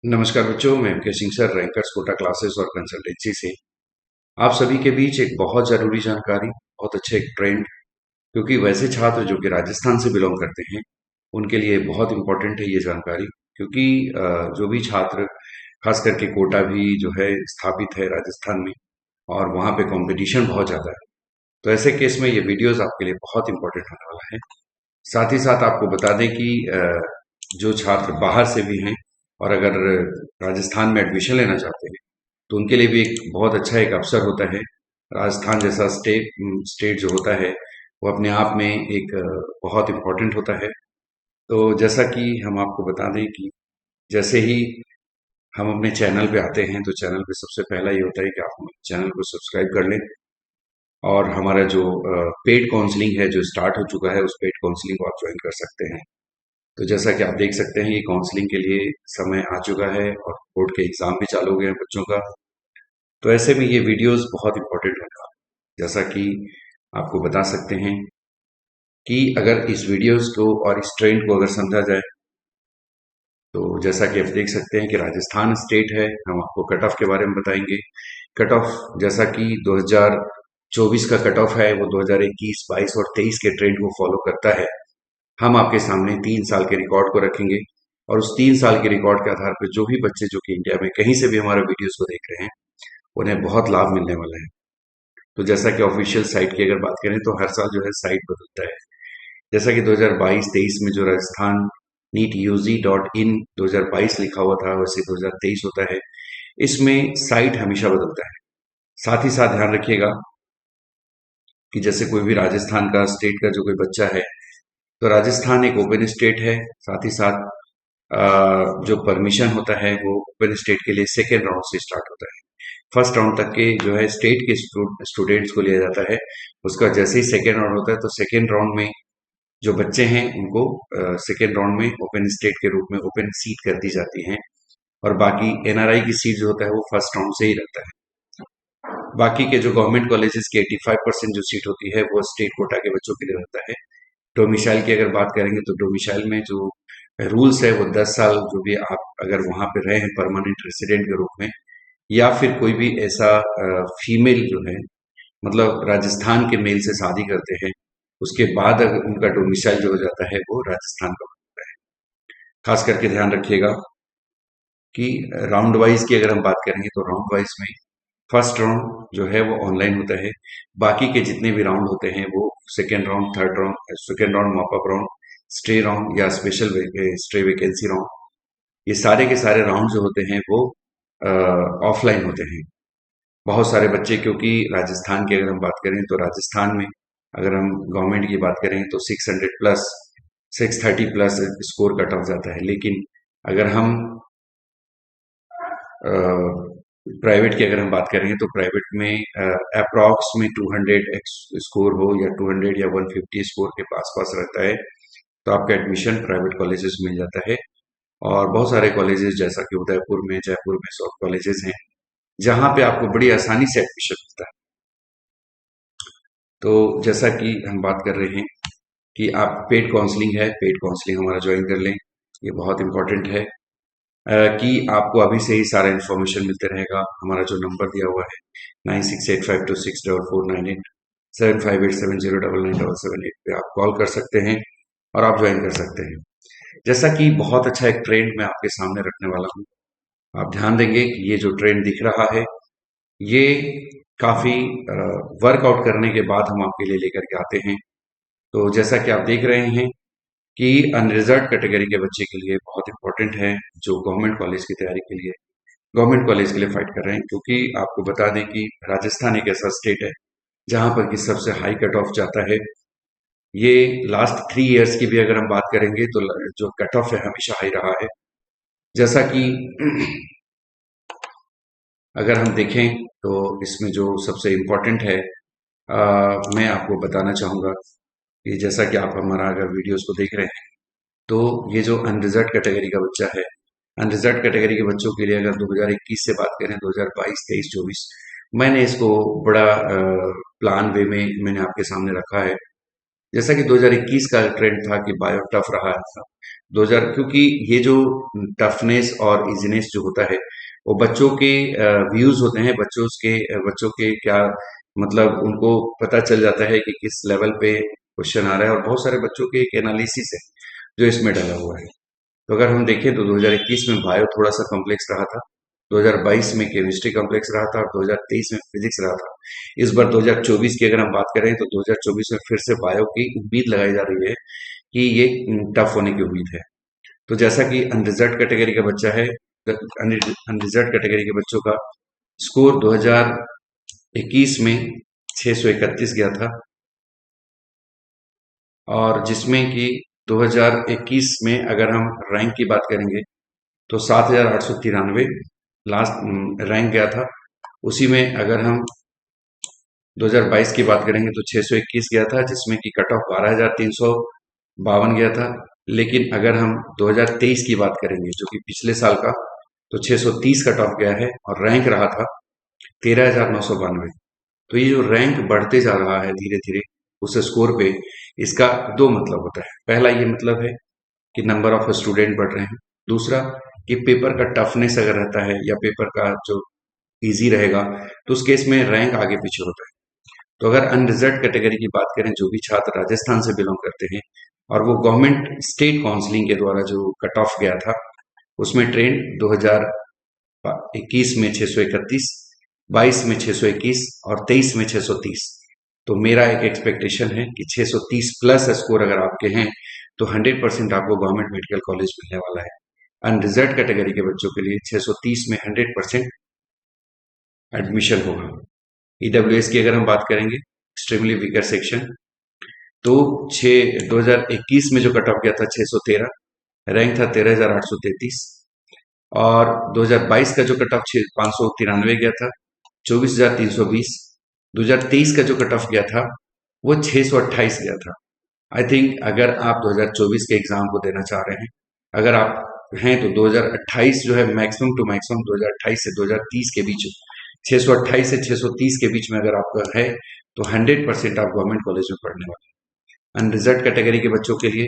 नमस्कार बच्चों, मैं M K. Singh sir, rankers Kota classes और कंसल्टेंसी से आप सभी के बीच एक बहुत ज़रूरी जानकारी, बहुत अच्छे एक ट्रेंड। क्योंकि वैसे छात्र जो कि राजस्थान से बिलोंग करते हैं, उनके लिए बहुत इम्पोर्टेंट है ये जानकारी। क्योंकि जो भी छात्र, खास करके कोटा भी जो है स्थापित है राजस्थान में, और वहाँ पे कंपटीशन बहुत ज़्यादा है। तो ऐसे केस में ये वीडियोस आपके लिए बहुत इम्पोर्टेंट होने वाला है। साथ ही साथ आपको बता दें कि जो छात्र बाहर से भी हैं और अगर राजस्थान में एडमिशन लेना चाहते हैं, तो उनके लिए भी एक बहुत अच्छा एक अवसर होता है। राजस्थान जैसा स्टेट जो होता है, वो अपने आप में एक बहुत इम्पोर्टेंट होता है। तो जैसा कि हम आपको बता दें कि जैसे ही हम अपने चैनल पे आते हैं, तो चैनल पे सबसे पहला ये होता है कि आप हमारे चैनल को सब्सक्राइब कर लें। और हमारा जो पेड काउंसलिंग है जो स्टार्ट हो चुका है, उस पेड काउंसलिंग को आप ज्वाइन कर सकते हैं। तो जैसा कि आप देख सकते हैं, ये काउंसलिंग के लिए समय आ चुका है और बोर्ड के एग्जाम भी चालू हो गए हैं बच्चों का। तो ऐसे में ये वीडियोस बहुत इंपॉर्टेंट होने वाले हैं। जैसा कि आपको बता सकते हैं कि अगर इस वीडियोस को और इस ट्रेंड को अगर समझा जाए, तो जैसा कि आप देख सकते हैं कि राजस्थान स्टेट है, हम आपको कट ऑफ के बारे में बताएंगे। कट ऑफ जैसा कि 2024 का कट ऑफ है, वो 2021, 22 और 23 के ट्रेंड को फॉलो करता है। हम आपके सामने 3 साल के रिकॉर्ड को रखेंगे, और उस 3 साल के रिकॉर्ड के आधार पर जो भी बच्चे जो कि इंडिया में कहीं से भी हमारे वीडियोस को देख रहे हैं, उन्हें बहुत लाभ मिलने वाला है। तो जैसा कि ऑफिशियल साइट की अगर बात करें, तो हर साल जो है साइट बदलता है। जैसा कि 2022-23 में जो Rajasthan NEET UG dot in 2022 लिखा हुआ था, वैसे 2023 होता है। इसमें साइट हमेशा बदलता है। साथ ही साथ ध्यान रखिएगा कि जैसे कोई भी राजस्थान का स्टेट का जो कोई बच्चा है, तो राजस्थान एक ओपन स्टेट है। साथ ही साथ जो परमिशन होता है वो ओपन स्टेट के लिए सेकेंड राउंड से स्टार्ट होता है। फर्स्ट राउंड तक के जो है स्टेट के स्टूडेंट्स को लिया जाता है। उसका जैसे ही सेकेंड राउंड होता है, तो सेकेंड राउंड में जो बच्चे हैं उनको सेकेंड राउंड में ओपन स्टेट के रूप में ओपन सीट कर दी जाती है। और बाकी एनआरआई की सीट जो होता है वो फर्स्ट राउंड से ही रहता है। बाकी के जो गवर्नमेंट कॉलेजेस की 85% जो सीट होती है, वो स्टेट कोटा के बच्चों के लिए रहता है। डोमिसाइल की अगर बात करेंगे, तो डोमिसाइल में जो रूल्स है वो 10 साल जो भी आप अगर वहां पे रहे हैं परमानेंट रेसिडेंट के रूप में, या फिर कोई भी ऐसा फीमेल जो है, मतलब राजस्थान के मेल से शादी करते हैं, उसके बाद अगर उनका डोमिसाइल जो हो जाता है वो राजस्थान का होता है। खास करके ध्यान रखिएगा कि राउंड वाइज की अगर हम बात करेंगे, तो राउंड वाइज में फर्स्ट राउंड जो है वो ऑनलाइन होता है। बाकी के जितने भी राउंड होते हैं वो second round, third round, second round mop up round, stay round या स्पेशल स्टे वैकेंसी राउंड, ये सारे के सारे राउंड जो होते हैं वो ऑफलाइन होते हैं। बहुत सारे बच्चे, क्योंकि राजस्थान की अगर हम बात करें, तो राजस्थान में अगर हम गवर्नमेंट की बात करें, तो 600 plus, 630 plus score cut off जाता है। लेकिन अगर हम प्राइवेट की अगर हम बात करेंगे, तो प्राइवेट में अप्रॉक्स में 200 स्कोर हो या 200 या 150 स्कोर के पास पास रहता है, तो आपका एडमिशन प्राइवेट कॉलेजेस में मिल जाता है। और बहुत सारे कॉलेजेस जैसा कि उदयपुर में, जयपुर में सब कॉलेजेस हैं, जहाँ पे आपको बड़ी आसानी से एडमिशन मिलता है। तो जैसा कि हम बात कर रहे हैं कि आप पेड काउंसलिंग है, पेड काउंसलिंग हमारा ज्वाइन कर लें, ये बहुत इंपॉर्टेंट है। कि आपको अभी से ही सारा इन्फॉर्मेशन मिलते रहेगा। हमारा जो नंबर दिया हुआ है 9685264498, 7587099778 पे आप कॉल कर सकते हैं और आप ज्वाइन कर सकते हैं। जैसा कि बहुत अच्छा एक ट्रेंड मैं आपके सामने रखने वाला हूँ। आप ध्यान देंगे कि ये जो ट्रेंड दिख रहा है, ये काफी वर्कआउट करने के बाद हम आपके लिए लेकर के आते हैं। तो जैसा कि आप देख रहे हैं कि अनरिजर्व कैटेगरी के बच्चे के लिए बहुत इंपॉर्टेंट है, जो गवर्नमेंट कॉलेज की तैयारी के लिए, गवर्नमेंट कॉलेज के लिए फाइट कर रहे हैं। क्योंकि आपको बता दें कि राजस्थान एक ऐसा स्टेट है जहां पर कि सबसे हाई कट ऑफ जाता है। ये लास्ट 3 इयर्स की भी अगर हम बात करेंगे, तो जो कट ऑफ है हमेशा हाई रहा है। जैसा कि अगर हम देखें, तो इसमें जो सबसे इम्पोर्टेंट है, मैं आपको बताना चाहूंगा कि जैसा कि आप हमारा अगर वीडियोस को देख रहे हैं, तो ये जो अनरिजर्व कैटेगरी का बच्चा है, अनरिजर्व कैटेगरी के बच्चों के लिए अगर 2021 से बात करें, 2022, 23, 24, मैंने इसको बड़ा प्लान वे में मैंने आपके सामने रखा है। जैसा कि 2021 का ट्रेंड था कि बायो टफ रहा था, क्योंकि ये जो टफनेस और इजीनेस जो होता है वो बच्चों के व्यूज होते हैं, बच्चों के क्या मतलब उनको पता चल जाता है कि किस लेवल पे क्वेश्चन आ रहा है, और बहुत सारे बच्चों के एक एनालिसिस है जो इसमें डला हुआ है। तो अगर हम देखें तो 2021 में बायो थोड़ा सा कॉम्प्लेक्स रहा था, 2022 में केमिस्ट्री कॉम्प्लेक्स रहा था और 2023 में फिजिक्स रहा था। इस बार 2024 की अगर हम बात करें तो 2024 में फिर से बायो की उम्मीद लगाई जा रही है कि ये टफ होने की उम्मीद है। तो जैसा कि अनरिजर्व कैटेगरी का बच्चा है, अनरिजर्व कैटेगरी के बच्चों का स्कोर 2021 में 631 गया था, और जिसमें कि 2021 में अगर हम रैंक की बात करेंगे तो 7,893 लास्ट रैंक गया था। उसी में अगर हम 2022 की बात करेंगे तो 621 गया था, जिसमें कि कट ऑफ 12,352 गया था। लेकिन अगर हम 2023 की बात करेंगे जो कि पिछले साल का, तो 630 कट ऑफ गया है और रैंक रहा था 13,992। तो ये जो रैंक बढ़ते जा रहा है धीरे धीरे उस स्कोर पे, इसका दो मतलब होता है। पहला ये मतलब है कि नंबर ऑफ स्टूडेंट बढ़ रहे हैं। दूसरा कि पेपर का टफनेस अगर रहता है या पेपर का जो इजी रहेगा तो उस केस में रैंक आगे पीछे होता है। तो अगर अनरिजर्व कैटेगरी की बात करें, जो भी छात्र राजस्थान से बिलोंग करते हैं और वो गवर्नमेंट स्टेट काउंसलिंग के द्वारा जो कट ऑफ गया था उसमें ट्रेंड 2021 में 631, 22 में 621 और 23 में 630। तो मेरा एक एक्सपेक्टेशन है कि 630 प्लस स्कोर अगर आपके हैं तो 100% आपको गवर्नमेंट मेडिकल कॉलेज मिलने वाला है। अनरिजर्व कैटेगरी के बच्चों के लिए 630 में 100% एडमिशन होगा। ईडब्ल्यूएस की अगर हम बात करेंगे, एक्सट्रीमली वीकर सेक्शन, तो 2021 में जो कट ऑफ गया था 613, रैंक था 13,833, और 2022 का जो कट ऑफ 593 गया था 24,320, 2023 का जो कट ऑफ गया था वो 628 गया था। आई थिंक अगर आप 2024 के एग्जाम को देना चाह रहे हैं, अगर आप हैं तो 2028 जो है मैक्सिमम टू मैक्सिमम 2028 से 2030 के बीच, 628 से 630 के बीच में अगर आपका है तो 100% आप गवर्नमेंट कॉलेज में पढ़ने वाले हैं। अनरिजर्व कैटेगरी के बच्चों के लिए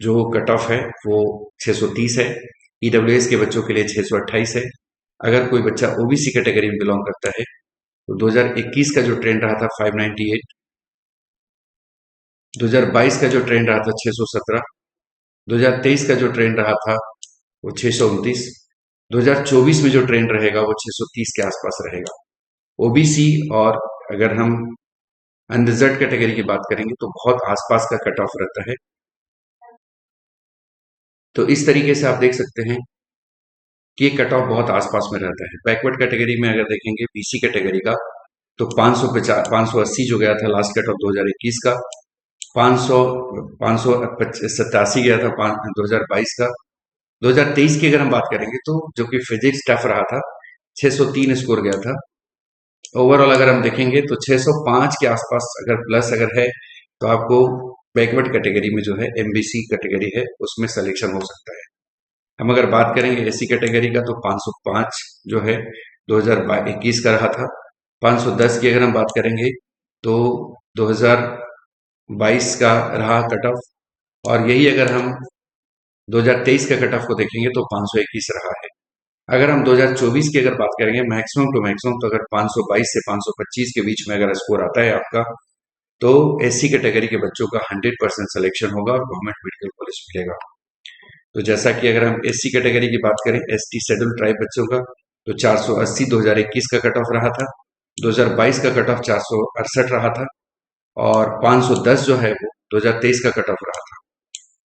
जो कट ऑफ है वो 630 है, ईडब्ल्यूएस के बच्चों के लिए 628 है। अगर कोई बच्चा ओबीसी कैटेगरी में बिलोंग करता है तो 2021 का जो ट्रेंड रहा था 598, 2022 का जो ट्रेंड रहा था 617, 2023 का जो ट्रेंड रहा था वो 629, 2024 में जो ट्रेंड रहेगा वो 630 के आसपास रहेगा। ओबीसी और अगर हम अनरिजर्व कैटेगरी की बात करेंगे तो बहुत आसपास का कट ऑफ रहता है। तो इस तरीके से आप देख सकते हैं कि ये कट ऑफ बहुत आसपास में रहता है। बैकवर्ड कैटेगरी में अगर देखेंगे बीसी कैटेगरी का, तो 580 जो गया था लास्ट कट ऑफ 2021 का, 500 587 गया था 2022 का। 2023 की अगर हम बात करेंगे तो जो कि फिजिक्स टफ रहा था 603 स्कोर गया था। ओवरऑल अगर हम देखेंगे तो 605 के आसपास अगर प्लस अगर है तो आपको बैकवर्ड कैटेगरी में जो है एमबीसी कैटेगरी है उसमें सिलेक्शन हो सकता है। हम अगर बात करेंगे एससी कैटेगरी का तो 505 जो है 2021 का रहा था। 510 की अगर हम बात करेंगे तो 2022 का रहा कट ऑफ, और यही अगर हम 2023 का कट ऑफ को देखेंगे तो 521 रहा है। अगर हम 2024 की अगर बात करेंगे मैक्सिमम टू मैक्सिमम, तो अगर 522 से 525 के बीच में अगर स्कोर आता है आपका तो एससी कैटेगरी के बच्चों का 100% सिलेक्शन होगा और गवर्नमेंट मेडिकल कॉलेज मिलेगा। तो जैसा कि अगर हम एससी कैटेगरी की बात करें, एसटी शेड्यूल ट्राइब बच्चों का, तो 480 2021 का कट ऑफ रहा था, 2022 का कट ऑफ 468 रहा था, और 510 जो है वो 2023 का कट ऑफ रहा था।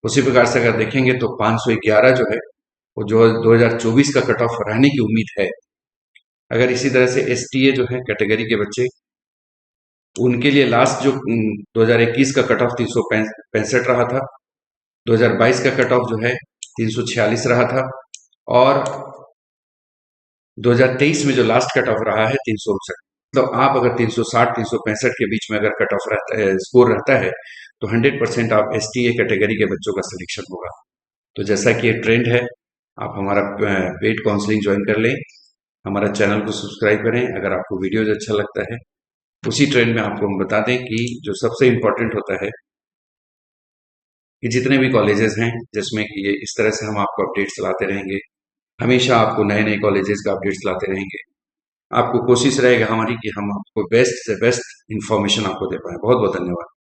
उसी प्रकार से अगर देखेंगे तो 511 जो है वो जो 2024 का कट ऑफ रहने की उम्मीद है। अगर इसी तरह से एसटीए जो है कैटेगरी के बच्चे, उनके लिए लास्ट जो 2021 का कट ऑफ 365 रहा था, 2022 का कट ऑफ जो है 346 रहा था, और 2023 में जो लास्ट कट ऑफ रहा है 359। मतलब आप अगर 360 365 के बीच में अगर कट ऑफ रहता है, स्कोर रहता है, तो 100% आप एसटीए कैटेगरी के बच्चों का सिलेक्शन होगा। तो जैसा कि ये ट्रेंड है, आप हमारा पेड काउंसलिंग ज्वाइन कर लें, हमारा चैनल को सब्सक्राइब करें। अगर आपको वीडियोज अच्छा लगता है, उसी ट्रेंड में आपको हम बता दें कि जो सबसे इम्पोर्टेंट होता है कि जितने भी कॉलेजेस हैं जिसमें कि ये इस तरह से हम आपको अपडेट्स लाते रहेंगे। हमेशा आपको नए नए कॉलेजेस का अपडेट्स लाते रहेंगे। आपको कोशिश रहेगा हमारी कि हम आपको बेस्ट से बेस्ट इंफॉर्मेशन आपको दे पाएं। बहुत बहुत धन्यवाद।